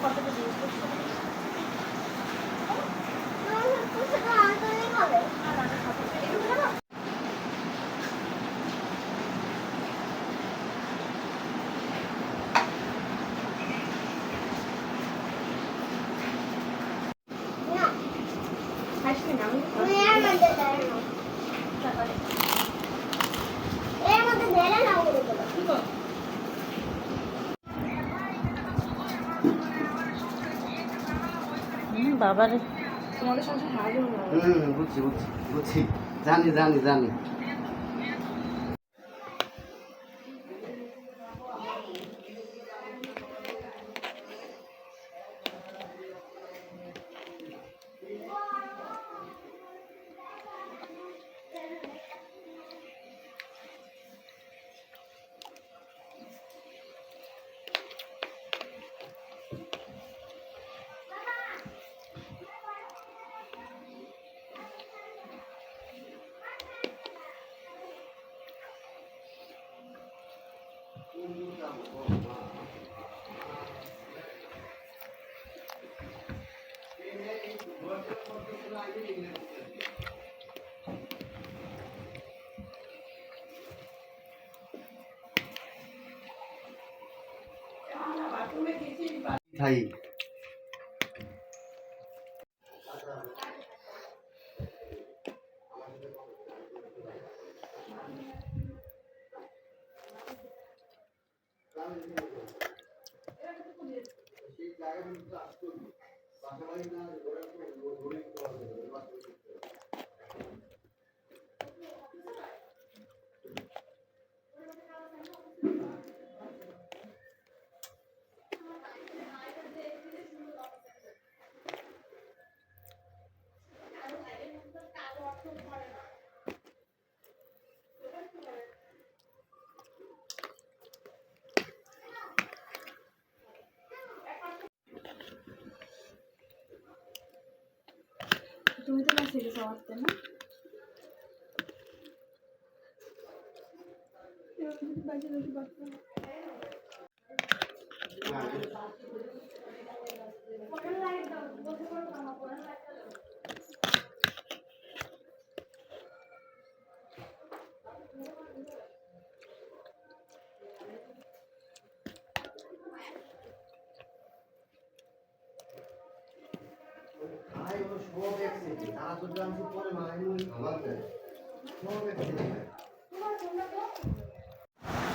কতটা জিনিস বাবার তোমাদের সংসার হারাবে না। বুঝছি বুঝছি বুঝছি, জানি জানি জানি। ভাই তুমি তো মেসেজ করতে না বাজে বাজে বাজে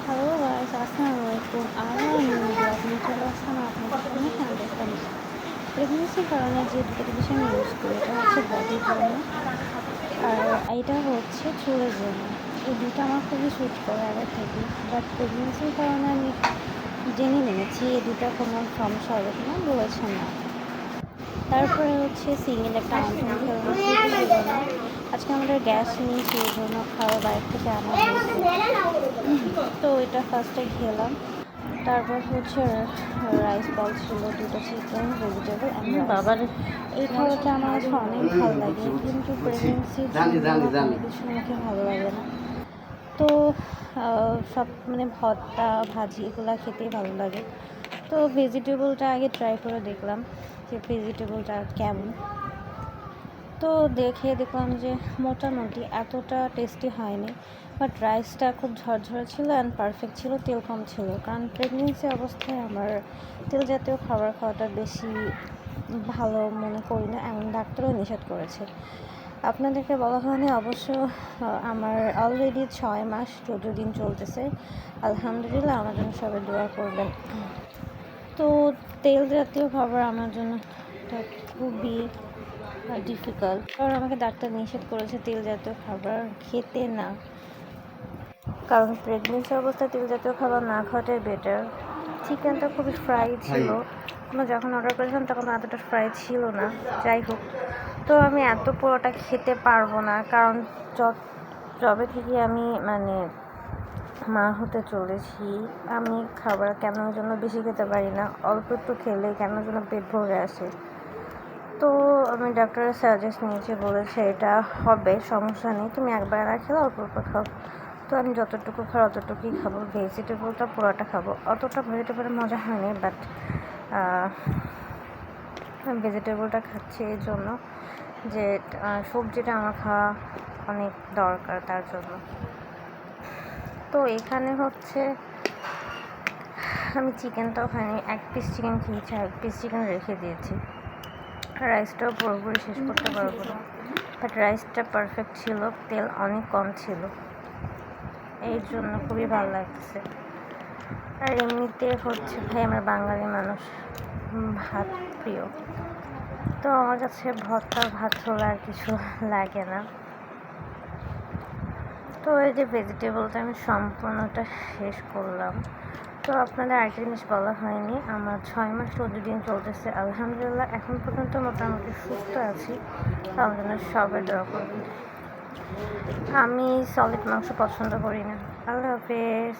হ্যালো গাইস, আসসালামু আলাইকুম। আবার ব্লগ নিয়ে চলে আসলাম আপনাদের সামনে। হ্যাঁ, দেখুন প্রেগনেন্সির কারণে যে দুটো জিনিস আমি ইউজ করি, এটা হচ্ছে বডির জন্য আর এটা হচ্ছে চুলের জন্য। এই দুটো আমার খুবই স্যুট করে আগে থেকে, বাট প্রেগনেন্সির কারণে আমি জেনে নিয়েছি এই দুটো কোনো সমস্যা হবে কিনা, বলেছেন না। তারপরে হচ্ছে সিঙ্গেল একটা আনসার ছিল না, আজকে আমাদের গ্যাস নেই, সেই জন্য খাওয়া বাইরে থেকে আনা হয়েছে। তো এটা ফার্স্টে খেলাম। তারপর হচ্ছে রাইস বল ছিল, দুটো চিকেন, ভেজিটেবল অ্যান্ড বাবার এই খাবারটা আমার কাছে অনেক ভালো লাগে, কিন্তু প্রেগনেন্সির কিছু আমাকে ভালো লাগে না। তো সব মানে ভর্তা ভাজি এগুলো খেতেই ভালো লাগে। তো ভেজিটেবলটা আগে ট্রাই করে দেখলাম যে ভেজিটেবলটা কেমন। তো দেখে দেখলাম যে মোটামুটি এতটা টেস্টি হয়নি, বাট রাইসটা খুব ঝরঝরে ছিল অ্যান্ড পারফেক্ট ছিল, তেল কম ছিল। কারণ প্রেগনেন্সি অবস্থায় আমার তেল জাতীয় খাবার খাওয়াটা বেশি ভালো মনে করি না, এমন ডাক্তারও নিষেধ করেছে। আপনাদেরকে বলা হয়নি অবশ্য, আমার অলরেডি 6 মাস 14 দিন চলতেছে। আলহামদুলিল্লাহ, আমার জন্য সবাই দোয়া করবেন। তো তেল জাতীয় খাবার আমার জন্য খুবই ডিফিকাল্ট, কারণ আমাকে ডাক্তার নিষেধ করেছে তেল জাতীয় খাবার খেতে না। কারণ প্রেগনেন্সি অবস্থায় তেল জাতীয় খাবার না খাওয়াটাই বেটার। চিকেনটা খুবই ফ্রাই ছিল, আমরা যখন অর্ডার করেছিলাম তখন এতটা ফ্রাই ছিল না। যাই হোক, তো আমি এত পুরোটা খেতে পারবো না, কারণ যবে থেকে আমি মানে মা হতে চলেছি, আমি খাবার কেন জন্য বেশি খেতে পারি না, অল্প একটু খেলে কেন যেন পেট ভরে আসে। তো আমি ডাক্তারের সাজেস্ট নিয়েছি, বলেছে এটা হবে, সমস্যা নেই, তুমি একবার না খেলে অল্প অল্প খাও। তো তো আমি যতটুকু খাই অতটুকুই খাবো, ভেজিটেবলটা পুরোটা খাবো। অতটা ভেজিটেবলের মজা হয়নি, বাট আমি ভেজিটেবলটা খাচ্ছি এই জন্য যে সবজিটা আমার খাওয়া অনেক দরকার তার জন্য। তো এখানে হচ্ছে আমি চিকেনটাও খাইনি, 1 পিস চিকেন খেয়েছি, 1 পিস চিকেন রেখে দিয়েছি। রাইসটাও পুরোপুরি শেষ করতে পারবো না, বাট রাইসটা পারফেক্ট ছিল, তেল অনেক কম ছিল, এই জন্য খুবই ভালো লাগছে। আর এমনিতে হচ্ছে ভাই আমরা বাঙালি মানুষ, ভাত প্রিয়, তো আমার কাছে ভর্তা ভাত হলে আর কিছু লাগে না। তো এই যে ভেজিটেবলটা আমি সম্পূর্ণটা শেষ করলাম। তো আপনাদের আরেকটা জিনিস বলা হয়নি, আমার 6 মাস 14 দিন চলতেছে, আলহামদুলিল্লাহ এখন পর্যন্ত মোটামুটি সুস্থ আছি। আমার জন্য সবাই দোয়া করবেন। আমি সলিড মাংস পছন্দ করি না। আল্লাহ হাফেজ।